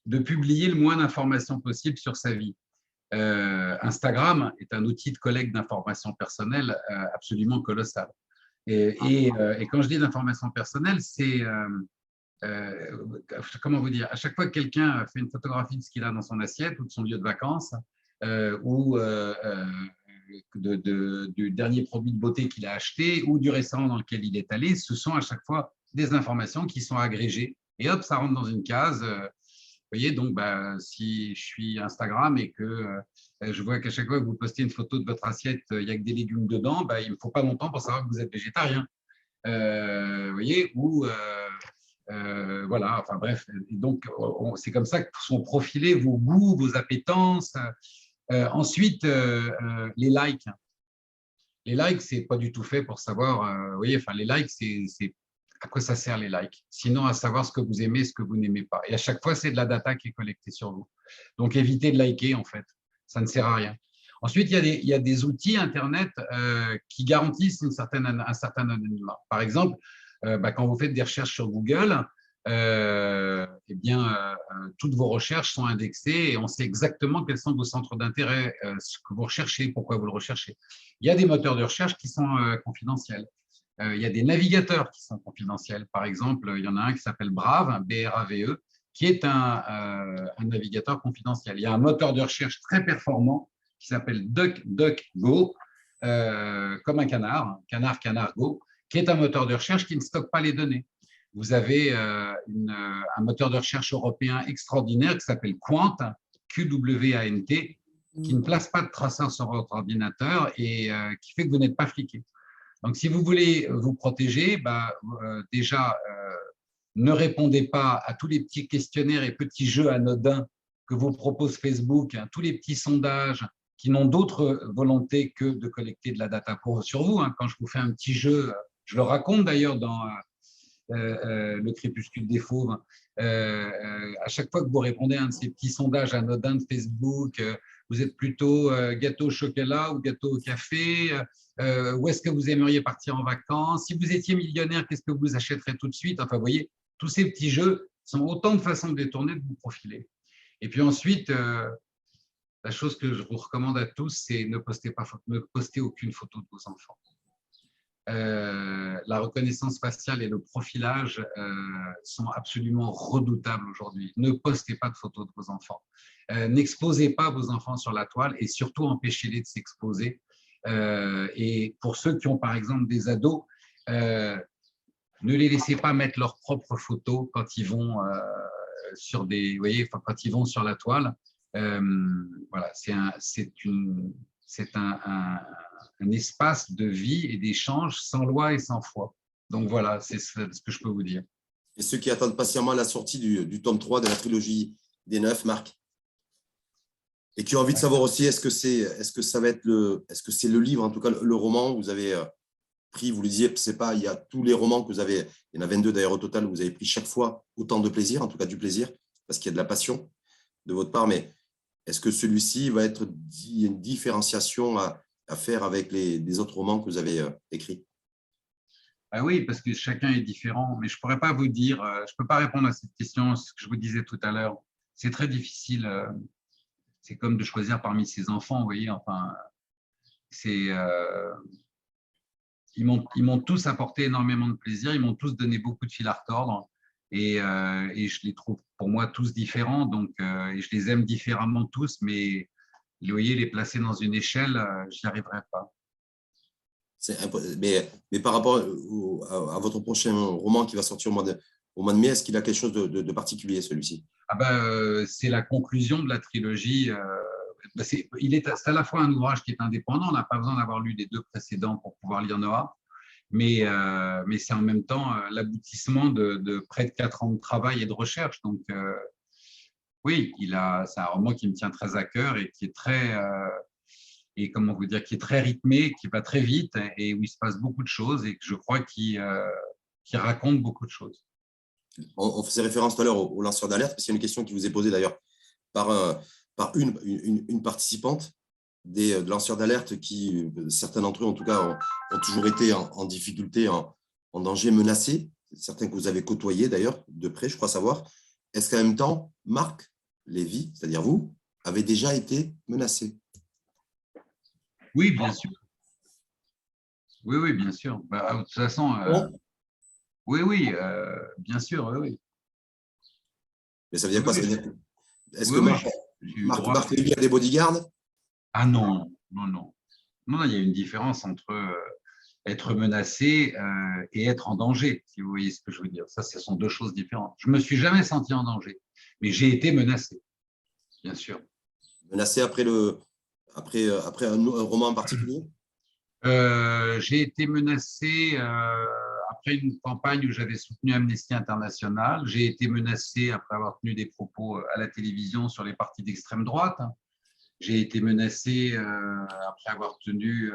de publier le moins d'informations possible sur sa vie. Instagram est un outil de collecte d'informations personnelles absolument colossal. Et quand je dis d'informations personnelles, c'est, comment vous dire, à chaque fois que quelqu'un fait une photographie de ce qu'il a dans son assiette ou de son lieu de vacances, ou du dernier produit de beauté qu'il a acheté ou du restaurant dans lequel il est allé, ce sont à chaque fois des informations qui sont agrégées. Et hop, ça rentre dans une case. Vous voyez, donc, si je suis Instagram et que je vois qu'à chaque fois que vous postez une photo de votre assiette, il n'y a que des légumes dedans, il ne me faut pas longtemps pour savoir que vous êtes végétarien. Vous voyez, ou voilà, enfin bref. Donc, c'est comme ça que sont profilés vos goûts, vos appétences. Ensuite, les likes. Les likes, ce n'est pas du tout fait pour savoir, vous voyez, enfin, les likes, c'est à quoi ça sert les likes? Sinon, à savoir ce que vous aimez, ce que vous n'aimez pas. Et à chaque fois, c'est de la data qui est collectée sur vous. Donc, évitez de liker, en fait. Ça ne sert à rien. Ensuite, il y a des outils Internet qui garantissent un certain anonymat. Par exemple, quand vous faites des recherches sur Google, toutes vos recherches sont indexées et on sait exactement quels sont vos centres d'intérêt, ce que vous recherchez, pourquoi vous le recherchez. Il y a des moteurs de recherche qui sont confidentiels. Il y a des navigateurs qui sont confidentiels. Par exemple, il y en a un qui s'appelle Brave, B-R-A-V-E, qui est un navigateur confidentiel. Il y a un moteur de recherche très performant qui s'appelle DuckDuckGo, comme un canard, Go, qui est un moteur de recherche qui ne stocke pas les données. vous avez un moteur de recherche européen extraordinaire qui s'appelle Quant, Q-W-A-N-T, qui ne place pas de traceur sur votre ordinateur et qui fait que vous n'êtes pas fliqué. Donc, si vous voulez vous protéger, déjà, ne répondez pas à tous les petits questionnaires et petits jeux anodins que vous propose Facebook, hein, tous les petits sondages qui n'ont d'autre volonté que de collecter de la data sur vous. Hein. Quand je vous fais un petit jeu, je le raconte d'ailleurs dans Le crépuscule des fauves, à chaque fois que vous répondez à un de ces petits sondages anodins de Facebook, vous êtes plutôt gâteau au chocolat ou gâteau au café, où est-ce que vous aimeriez partir en vacances, si vous étiez millionnaire, qu'est-ce que vous achèterez tout de suite, enfin, vous voyez, tous ces petits jeux sont autant de façons détournées de vous profiler. Et puis ensuite, la chose que je vous recommande à tous, c'est ne postez aucune photo de vos enfants. La reconnaissance faciale et le profilage sont absolument redoutables aujourd'hui. Ne postez pas de photos de vos enfants. N'exposez pas vos enfants sur la toile et surtout empêchez-les de s'exposer. Et pour ceux qui ont par exemple des ados, ne les laissez pas mettre leurs propres photos quand ils vont sur des, vous voyez, quand ils vont sur la toile. Voilà, c'est un espace de vie et d'échange sans loi et sans foi. Donc voilà, c'est ce que je peux vous dire. Et ceux qui attendent patiemment la sortie du tome 3 de la trilogie des 9, Marc, et qui ont envie de savoir aussi, est-ce que c'est le livre, en tout cas le roman, vous avez pris, vous le disiez, c'est pas, il y a tous les romans que vous avez, il y en a 22 d'ailleurs au total, vous avez pris chaque fois autant de plaisir, en tout cas du plaisir, parce qu'il y a de la passion de votre part, mais est-ce que celui-ci va être une différenciation à faire avec les autres romans que vous avez écrits? Ah oui, parce que chacun est différent, mais je ne pourrais pas vous dire, je ne peux pas répondre à cette question, ce que je vous disais tout à l'heure. C'est très difficile. C'est comme de choisir parmi ses enfants, vous voyez. Enfin, ils m'ont tous apporté énormément de plaisir, ils m'ont tous donné beaucoup de fil à retordre et je les trouve pour moi tous différents, donc et je les aime différemment tous, mais vous voyez, les placer dans une échelle, je n'y arriverai pas. Mais par rapport à votre prochain roman qui va sortir au mois de mai, est-ce qu'il a quelque chose de particulier, celui-ci? C'est la conclusion de la trilogie. C'est à la fois un ouvrage qui est indépendant, on n'a pas besoin d'avoir lu les 2 précédents pour pouvoir lire Noah, mais c'est en même temps l'aboutissement de près de 4 ans de travail et de recherche. Donc, oui, c'est un roman qui me tient très à cœur et qui est très, et comment vous dire, qui est très rythmé, qui va très vite et où il se passe beaucoup de choses et que je crois qu'il raconte beaucoup de choses. On faisait référence tout à l'heure au lanceur d'alerte, parce qu'il y a une question qui vous est posée d'ailleurs par une participante des lanceurs d'alerte qui, certains d'entre eux en tout cas, ont toujours été en difficulté, en danger, menacés, certains que vous avez côtoyés d'ailleurs de près, je crois savoir. Est-ce qu'en même temps, Marc Lévy, c'est-à-dire vous, avez déjà été menacé? Oui, bien sûr. Oui, bien sûr. De toute façon, oui, bien sûr, oui. Mais ça veut dire quoi? Ça veut dire... Est-ce que Marc Lévy a des bodyguards? Ah non. Non, il y a une différence entre être menacé et être en danger, si vous voyez ce que je veux dire. Ça, ce sont 2 choses différentes. Je ne me suis jamais senti en danger, mais j'ai été menacé, bien sûr. Menacé après un roman en particulier? J'ai été menacé après une campagne où j'avais soutenu Amnesty International. J'ai été menacé après avoir tenu des propos à la télévision sur les partis d'extrême droite. J'ai été menacé après avoir tenu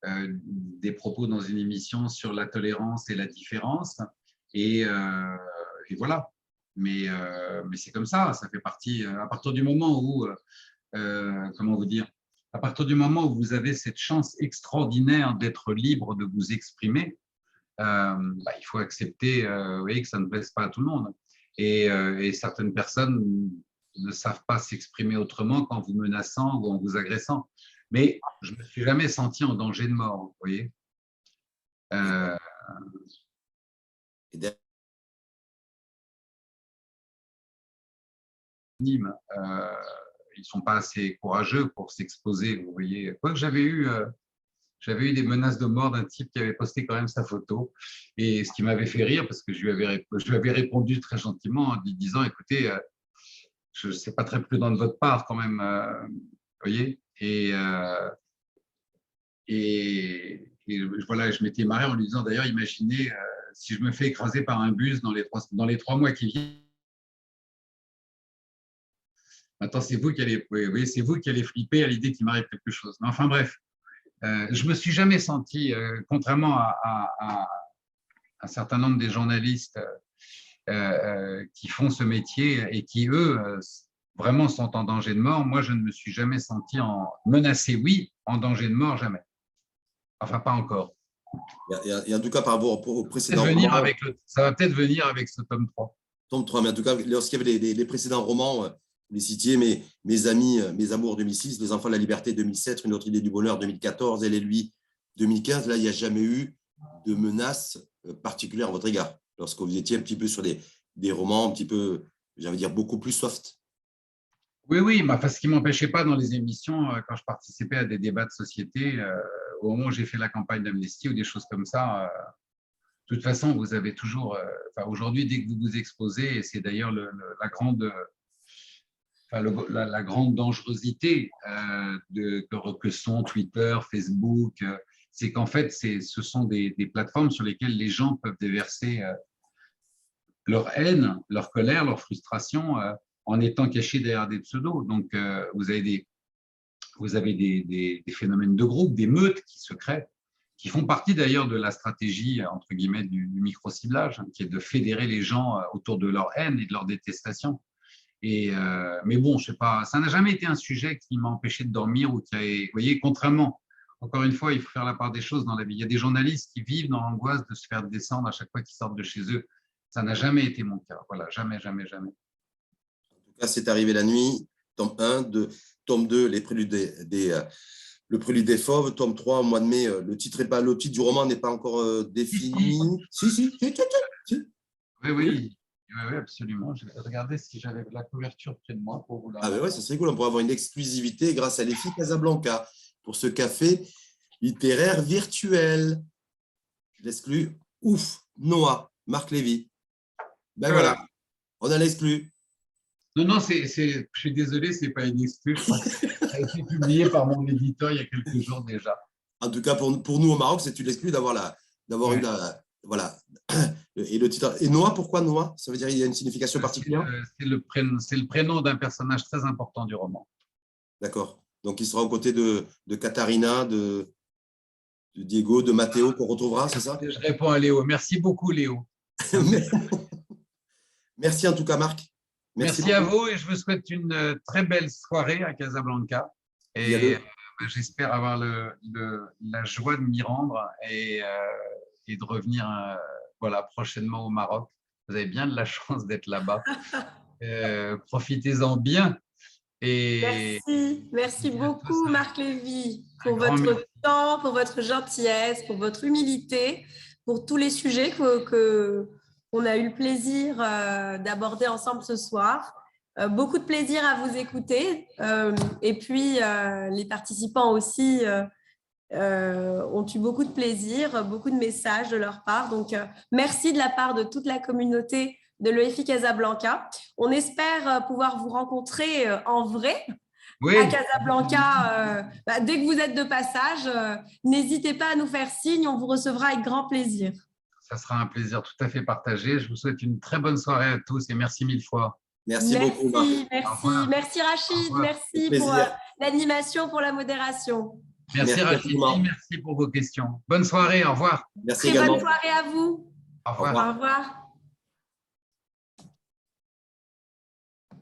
des propos dans une émission sur la tolérance et la différence. Et voilà. Mais c'est comme ça fait partie. À partir du moment où, comment vous dire, à partir du moment où vous avez cette chance extraordinaire d'être libre de vous exprimer, il faut accepter vous voyez, que ça ne plaise pas à tout le monde. Et certaines personnes ne savent pas s'exprimer autrement qu'en vous menaçant ou en vous agressant. Mais je ne me suis jamais senti en danger de mort, vous voyez. Ils ne sont pas assez courageux pour s'exposer, vous voyez. Quoique j'avais eu j'avais eu des menaces de mort d'un type qui avait posté quand même sa photo. Et ce qui m'avait fait rire, parce que je lui avais répondu très gentiment en lui disant, écoutez, c'est pas très prudent de votre part quand même, vous voyez. Et voilà, je m'étais marré en lui disant, d'ailleurs, imaginez si je me fais écraser par un bus dans les 3 mois qui viennent. Maintenant, c'est vous qui allez, oui, c'est vous qui allez flipper à l'idée qu'il m'arrive quelque chose. Mais enfin bref, je me suis jamais senti, contrairement à un certain nombre des journalistes qui font ce métier et qui, eux, vraiment sont en danger de mort. Moi, je ne me suis jamais senti menacé, oui, en danger de mort, jamais. Enfin, pas encore. Et en tout cas, par rapport au précédent roman, ça va peut-être venir avec ce tome 3. Tome 3, mais en tout cas, lorsqu'il y avait les précédents romans, vous les citiez, mes amis, mes amours 2006, Les enfants de la liberté 2007, Une autre idée du bonheur 2014, Elle et lui 2015, là, il n'y a jamais eu de menace particulière à votre égard, lorsque vous étiez un petit peu sur des romans un petit peu, j'ai envie de dire, beaucoup plus soft. Oui, mais ce qui ne m'empêchait pas dans les émissions, quand je participais à des débats de société, au moment où j'ai fait la campagne d'Amnesty ou des choses comme ça, de toute façon, vous avez toujours… aujourd'hui, dès que vous vous exposez, et c'est d'ailleurs la grande dangerosité que sont Twitter, Facebook, c'est qu'en fait, ce sont des plateformes sur lesquelles les gens peuvent déverser leur haine, leur colère, leur frustration en étant cachés derrière des pseudos. Donc, vous avez des phénomènes de groupe, des meutes qui se créent, qui font partie d'ailleurs de la stratégie, entre guillemets, du micro-ciblage, qui est de fédérer les gens autour de leur haine et de leur détestation. Mais bon, je sais pas, ça n'a jamais été un sujet qui m'a empêché de dormir ou vous voyez, contrairement, encore une fois, il faut faire la part des choses dans la vie. Il y a des journalistes qui vivent dans l'angoisse de se faire descendre à chaque fois qu'ils sortent de chez eux. Ça n'a jamais été mon cas. Voilà, jamais, jamais, jamais. En tout cas, c'est arrivé la nuit, tome 1, tome 2, le prélude des fauves, tome 3, au mois de mai. Le titre du roman n'est pas encore défini. Si. Oui, absolument. Je vais regarder si j'avais la couverture près de moi pour vous la… Ah ben ouais, ça serait cool. On pourrait avoir une exclusivité grâce à les filles Casablanca pour ce café littéraire virtuel. L'exclu, ouf, Noah, Marc Lévy. Ben voilà, on a l'exclu. Non, je suis désolé, ce n'est pas une exclu. Ça a été publié par mon éditeur il y a quelques jours déjà. En tout cas, pour nous au Maroc, c'est une exclu d'avoir eu la… Voilà. Et le titre. Et Noah, pourquoi Noah? Ça veut dire qu'il y a une signification particulière? C'est le prénom d'un personnage très important du roman. D'accord. Donc, il sera aux côtés de Katharina, de Diego, de Matteo, qu'on retrouvera, c'est ça? Je réponds à Léo. Merci beaucoup, Léo. Merci en tout cas, Marc. Merci à vous et je vous souhaite une très belle soirée à Casablanca. Et j'espère avoir la joie de m'y rendre et de revenir prochainement au Maroc. Vous avez bien de la chance d'être là-bas. Profitez-en bien. Merci beaucoup, Marc Lévy, pour votre temps, pour votre gentillesse, pour votre humilité, pour tous les sujets qu'on a eu le plaisir d'aborder ensemble ce soir. Beaucoup de plaisir à vous écouter. Et puis, les participants aussi ont eu beaucoup de plaisir, beaucoup de messages de leur part. Donc, merci de la part de toute la communauté de l'EFI Casablanca. On espère pouvoir vous rencontrer en vrai à Casablanca. Dès que vous êtes de passage, n'hésitez pas à nous faire signe, on vous recevra avec grand plaisir. Ça sera un plaisir tout à fait partagé. Je vous souhaite une très bonne soirée à tous et merci mille fois. Merci beaucoup, Marc. Merci Rachid, merci pour l'animation, pour la modération. Merci Rachid, merci pour vos questions. Bonne soirée, au revoir. Merci également. Bonne soirée à vous. Au revoir. Au revoir.